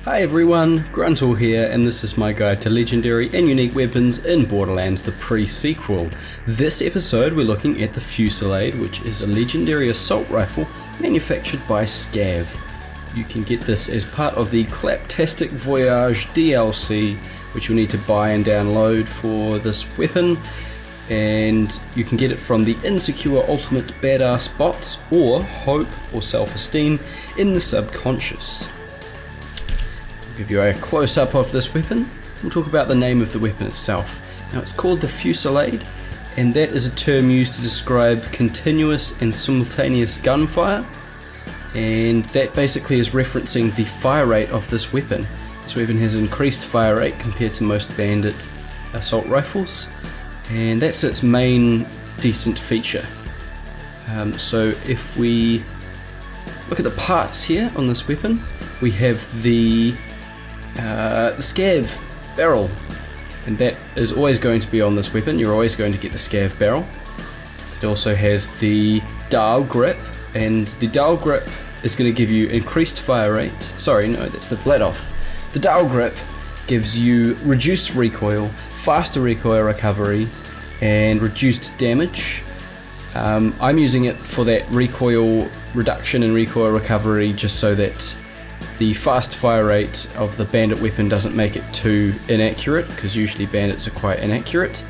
Hi everyone, Gruntle here, and this is my guide to legendary and unique weapons in Borderlands, the pre-sequel. This episode we're looking at the Fusillade, which is a legendary assault rifle manufactured by Scav. You can get this as part of the Claptastic Voyage DLC, which you'll need to buy and download for this weapon, and you can get it from the Insecure Ultimate Badass bots or Hope or Self-Esteem in the Subconscious. Give you a close-up of this weapon. We'll talk about the name of the weapon itself. Now it's called the Fusillade, and that is a term used to describe continuous and simultaneous gunfire, and that basically is referencing the fire rate of this weapon. This weapon has increased fire rate compared to most bandit assault rifles, and that's its main decent feature. So if we look at the parts here on this weapon, we have the Scav barrel, and that is always going to be on this weapon. You're always going to get the Scav barrel. It also has the dial grip, and the dial grip is going to give you increased fire rate. Sorry, no, that's the Vladoff. The dial grip gives you reduced recoil, faster recoil recovery, and reduced damage. I'm using it for that recoil reduction and recoil recovery just so that the fast fire rate of the bandit weapon doesn't make it too inaccurate, because usually bandits are quite inaccurate.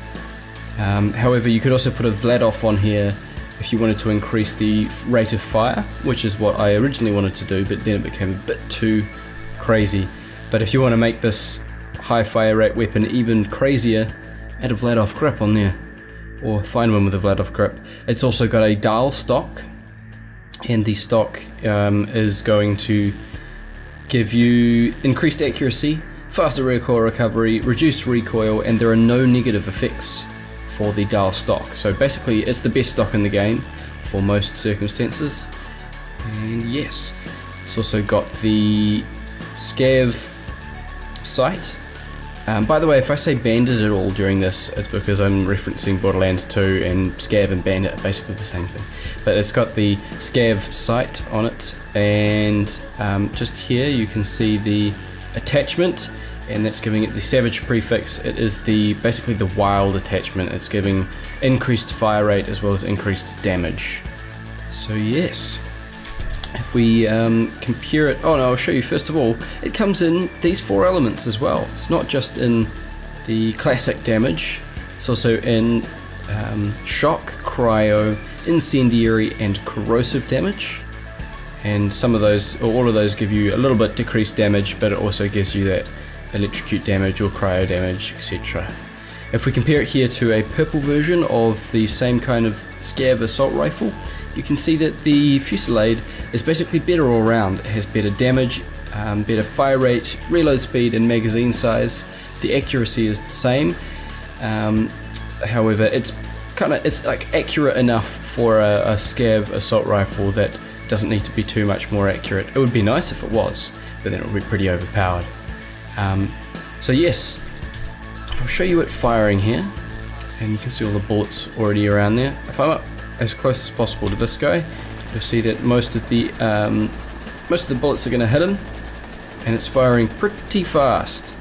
However, you could also put a Vladoff on here if you wanted to increase the rate of fire, which is what I originally wanted to do, but then it became a bit too crazy. But if you want to make this high fire rate weapon even crazier, add a Vladoff grip on there, or find one with a Vladoff grip. It's also got a dial stock, and the stock is going to give you increased accuracy, faster recoil recovery, reduced recoil, and there are no negative effects for the dial stock. So basically it's the best stock in the game for most circumstances. And yes, it's also got the Scav sight. By the way, if I say bandit at all during this, it's because I'm referencing Borderlands 2, and Scav and bandit are basically the same thing. But it's got the Scav sight on it, and just here you can see the attachment, and that's giving it the savage prefix. It is basically the wild attachment. It's giving increased fire rate as well as increased damage. So yes, if we compare it, I'll show you first of all, it comes in these 4 elements as well. It's not just in the classic damage, it's also in shock, cryo, incendiary, and corrosive damage. And some of those, or all of those, give you a little bit decreased damage, but it also gives you that electrocute damage or cryo damage, etc. If we compare it here to a purple version of the same kind of Scav assault rifle, you can see that the Fusillade is basically better all around. It has better damage, better fire rate, reload speed, and magazine size. The accuracy is the same. However, it's like accurate enough for a Scav assault rifle that doesn't need to be too much more accurate. It would be nice if it was, but then it would be pretty overpowered. So yes, I'll show you it firing here, and you can see all the bullets already around there. If I'm up as close as possible to this guy, you'll see that most of the bullets are going to hit him, and it's firing pretty fast.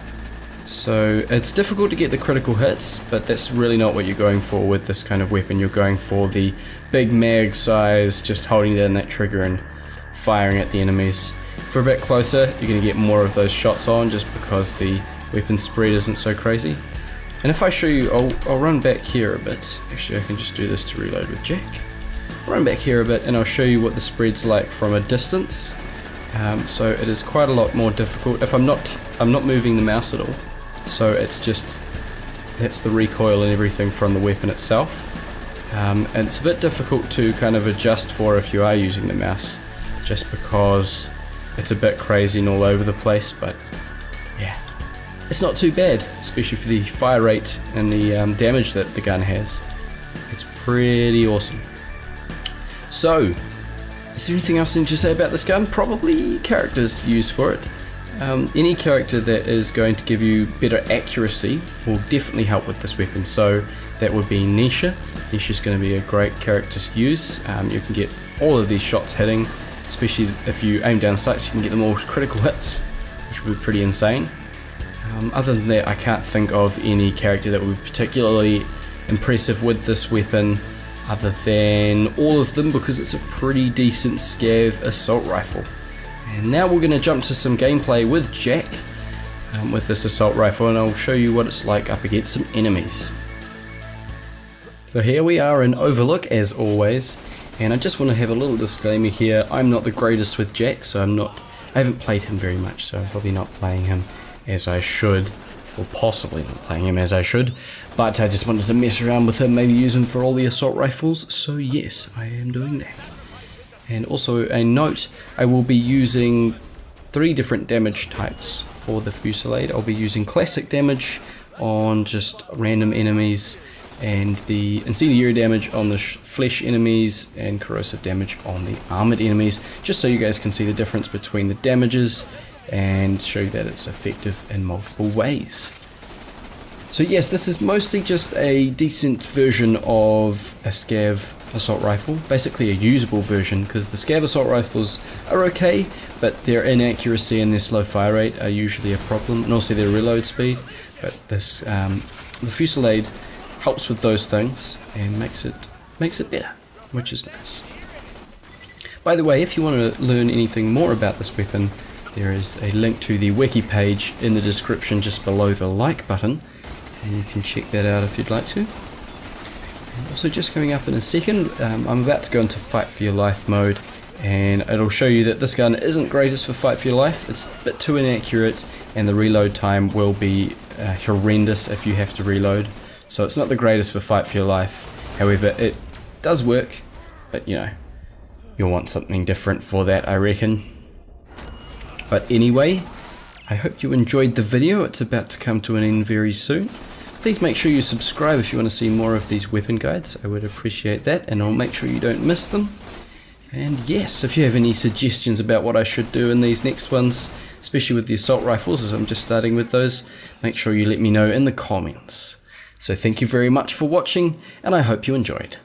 So it's difficult to get the critical hits, but that's really not what you're going for with this kind of weapon. You're going for the big mag size, just holding down that trigger and firing at the enemies. If we're a bit closer, you're going to get more of those shots on, just because the weapon spread isn't so crazy. And if I show you, I'll run back here a bit. Actually, I can just do this to reload with Jack. I'll run back here a bit, and I'll show you what the spread's like from a distance. So it is quite a lot more difficult. If I'm not moving the mouse at all, so it's just, that's the recoil and everything from the weapon itself. And it's a bit difficult to kind of adjust for if you are using the mouse, just because it's a bit crazy and all over the place. But yeah, it's not too bad, especially for the fire rate and the damage that the gun has. It's pretty awesome. So, is there anything else I need to say about this gun? Probably characters to use for it. Any character that is going to give you better accuracy will definitely help with this weapon. So that would be Nisha. Nisha's going to be a great character to use. You can get all of these shots hitting, especially if you aim down sights, you can get them all critical hits. which would be pretty insane. Other than that, I can't think of any character that would be particularly impressive with this weapon, other than all of them, because it's a pretty decent Scav assault rifle. And now we're going to jump to some gameplay with Jack with this assault rifle, and I'll show you what it's like up against some enemies. So here we are in Overlook as always, and I just want to have a little disclaimer here. I'm not the greatest with Jack, so I haven't played him very much, so I'm probably not playing him as I should, or possibly not playing him as I should, but I just wanted to mess around with him, maybe use him for all the assault rifles, so yes, I am doing that. And also a note, I will be using 3 different damage types for the Fusillade. I'll be using classic damage on just random enemies, and the incendiary damage on the flesh enemies, and corrosive damage on the armored enemies, just so you guys can see the difference between the damages and show you that it's effective in multiple ways. So yes, this is mostly just a decent version of a Scav assault rifle, basically a usable version, because the Scav assault rifles are okay, but their inaccuracy and their slow fire rate are usually a problem, and also their reload speed. But this the Fusillade helps with those things and makes it better, which is nice. By the way, if you want to learn anything more about this weapon, there is a link to the wiki page in the description just below the like button, and you can check that out if you'd like to. And also, just coming up in a second, I'm about to go into fight for your life mode, and it'll show you that this gun isn't greatest for fight for your life. It's a bit too inaccurate, and the reload time will be horrendous if you have to reload. So it's not the greatest for fight for your life. However, it does work, but you know, you'll want something different for that, I reckon. But anyway, I hope you enjoyed the video. It's about to come to an end very soon. Please make sure you subscribe if you want to see more of these weapon guides. I would appreciate that, and I'll make sure you don't miss them. And yes, if you have any suggestions about what I should do in these next ones, especially with the assault rifles, as I'm just starting with those, make sure you let me know in the comments. So thank you very much for watching, and I hope you enjoyed.